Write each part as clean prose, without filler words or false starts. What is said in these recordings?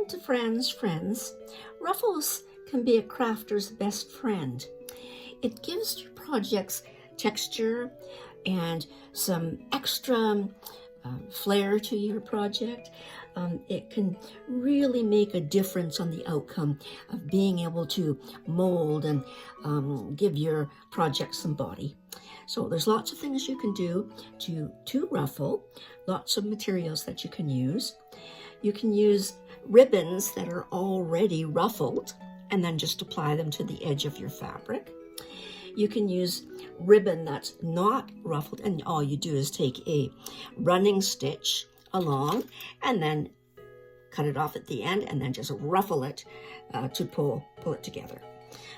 Welcome to Friends. Ruffles can be a crafter's best friend. It gives your projects texture and some extra flair to your project. It can really make a difference on the outcome of being able to mold and give your project some body. So there's lots of things you can do to ruffle, lots of materials that you can use. You can use ribbons that are already ruffled and then just apply them to the edge of your fabric. You can use ribbon that's not ruffled, and all you do is take a running stitch along and then cut it off at the end and then just ruffle it to pull it together.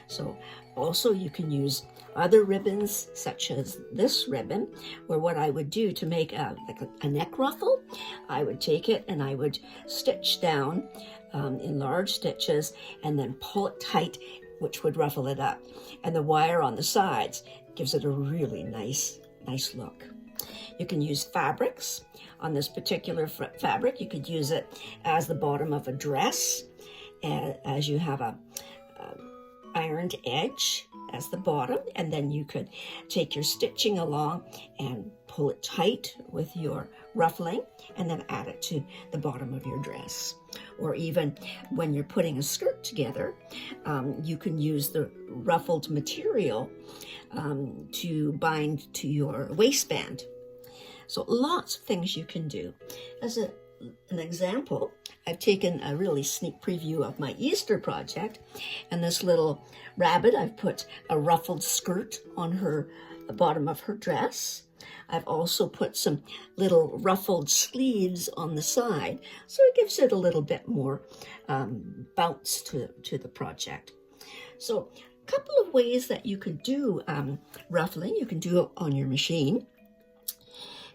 So also you can use other ribbons such as this ribbon, where what I would do to make a neck ruffle, I would take it and I would stitch down in large stitches and then pull it tight, which would ruffle it up. And the wire on the sides gives it a really nice look. You can use fabrics. On this particular fabric, you could use it as the bottom of a dress, as you have a ironed edge as the bottom, and then you could take your stitching along and pull it tight with your ruffling and then add it to the bottom of your dress. Or even when you're putting a skirt together, you can use the ruffled material to bind to your waistband. So lots of things you can do. As an example, I've taken a really sneak preview of my Easter project, and this little rabbit, I've put a ruffled skirt on the bottom of her dress. I've also put some little ruffled sleeves on the side, so it gives it a little bit more bounce to the project. So a couple of ways that you could do ruffling. You can do it on your machine.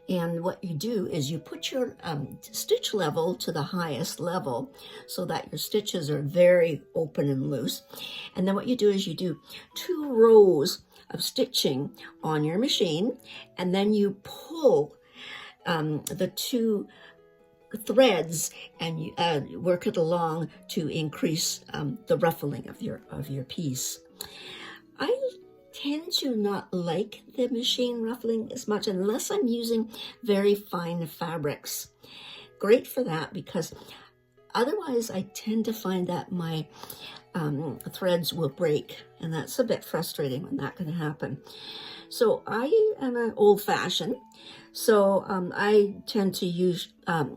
And what you do is you put your stitch level to the highest level so that your stitches are very open and loose. And then what you do is you do 2 rows of stitching on your machine, and then you pull the 2 threads and you work it along to increase the ruffling of your piece. I tend to not like the machine ruffling as much unless I'm using very fine fabrics. Great for that, because otherwise I tend to find that my threads will break, and that's a bit frustrating when that can happen. So I am an old-fashioned, so I tend to use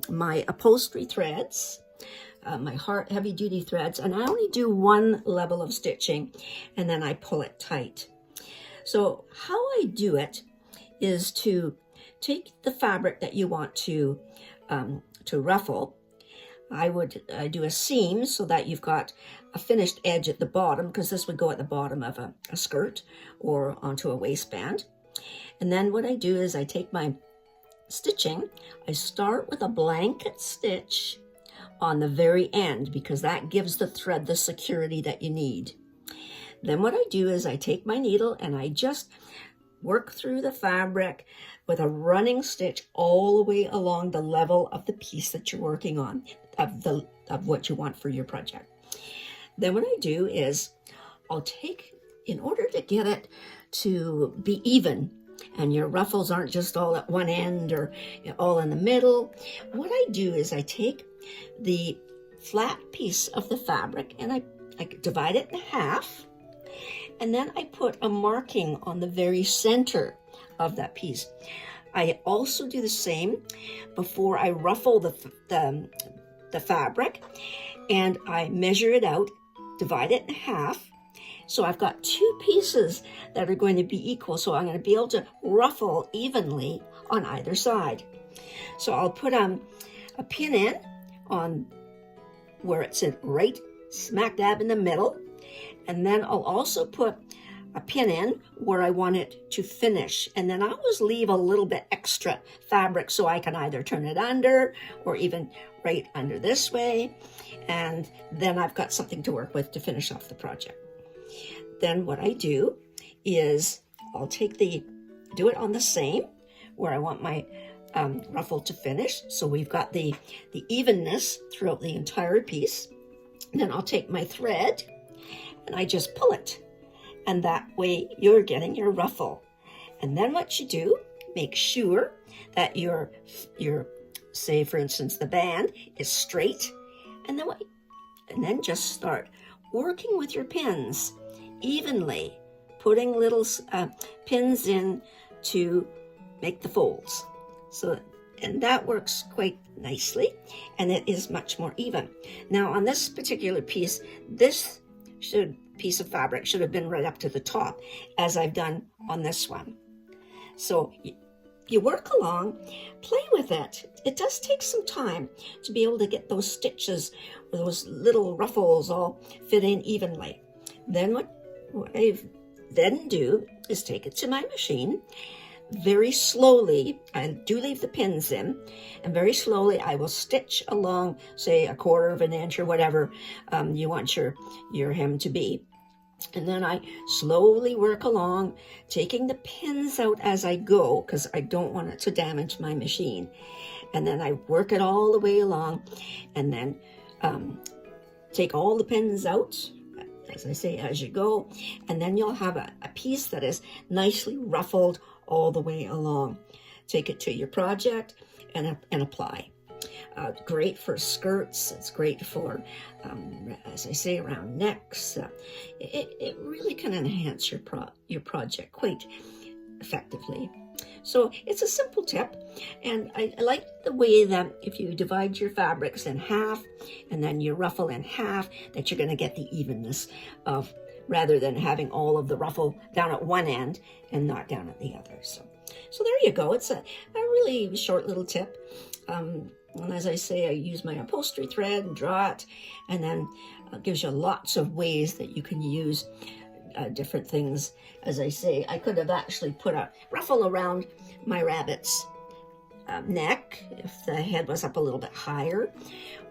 my upholstery threads, my heavy-duty threads, and I only do 1 level of stitching, and then I pull it tight. So how I do it is to take the fabric that you want to ruffle. I do a seam so that you've got a finished edge at the bottom, because this would go at the bottom of a skirt or onto a waistband. And then what I do is I take my stitching, I start with a blanket stitch on the very end, because that gives the thread the security that you need. Then what I do is I take my needle and I just work through the fabric with a running stitch all the way along the level of the piece that you're working on, of what you want for your project. Then what I do is I'll take, in order to get it to be even, and your ruffles aren't just all at one end or all in the middle, what I do is I take the flat piece of the fabric and I divide it in half. And then I put a marking on the very center of that piece. I also do the same before I ruffle the fabric, and I measure it out, divide it in half. So I've got 2 pieces that are going to be equal, so I'm going to be able to ruffle evenly on either side. So I'll put a pin in on where it's right smack dab in the middle. And then I'll also put a pin in where I want it to finish. And then I always leave a little bit extra fabric so I can either turn it under or even right under this way. And then I've got something to work with to finish off the project. Then what I do is I'll do it on the same, where I want my ruffle to finish. So we've got the evenness throughout the entire piece. Then I'll take my thread and I just pull it. And that way you're getting your ruffle. And then what you do, make sure that your say for instance, the band is straight. And then just start working with your pins evenly, putting little pins in to make the folds. And that works quite nicely, and it is much more even. Now on this particular piece, this piece of fabric should have been right up to the top, as I've done on this one. So you work along, play with it. It does take some time to be able to get those stitches or those little ruffles all fit in evenly. Then what I then do is take it to my machine. Very slowly, I do leave the pins in, and very slowly I will stitch along, say 1/4 of an inch or whatever you want your hem to be. And then I slowly work along, taking the pins out as I go, because I don't want it to damage my machine. And then I work it all the way along, and then take all the pins out, as I say, as you go. And then you'll have a piece that is nicely ruffled all the way along. Take it to your project and apply. Great for skirts. It's great for, as I say, around necks. It really can enhance your project quite effectively. So it's a simple tip, and I like the way that if you divide your fabrics in half and then you ruffle in half, that you're going to get the evenness of, rather than having all of the ruffle down at one end and not down at the other. So there you go. It's a really short little tip. And as I say, I use my upholstery thread and draw it, and then it gives you lots of ways that you can use different things. As I say, I could have actually put a ruffle around my rabbit's neck if the head was up a little bit higher,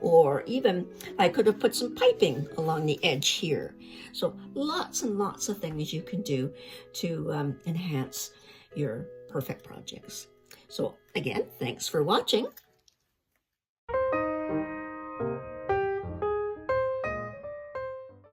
or even I could have put some piping along the edge here. So lots and lots of things you can do to enhance your perfect projects. So again, thanks for watching.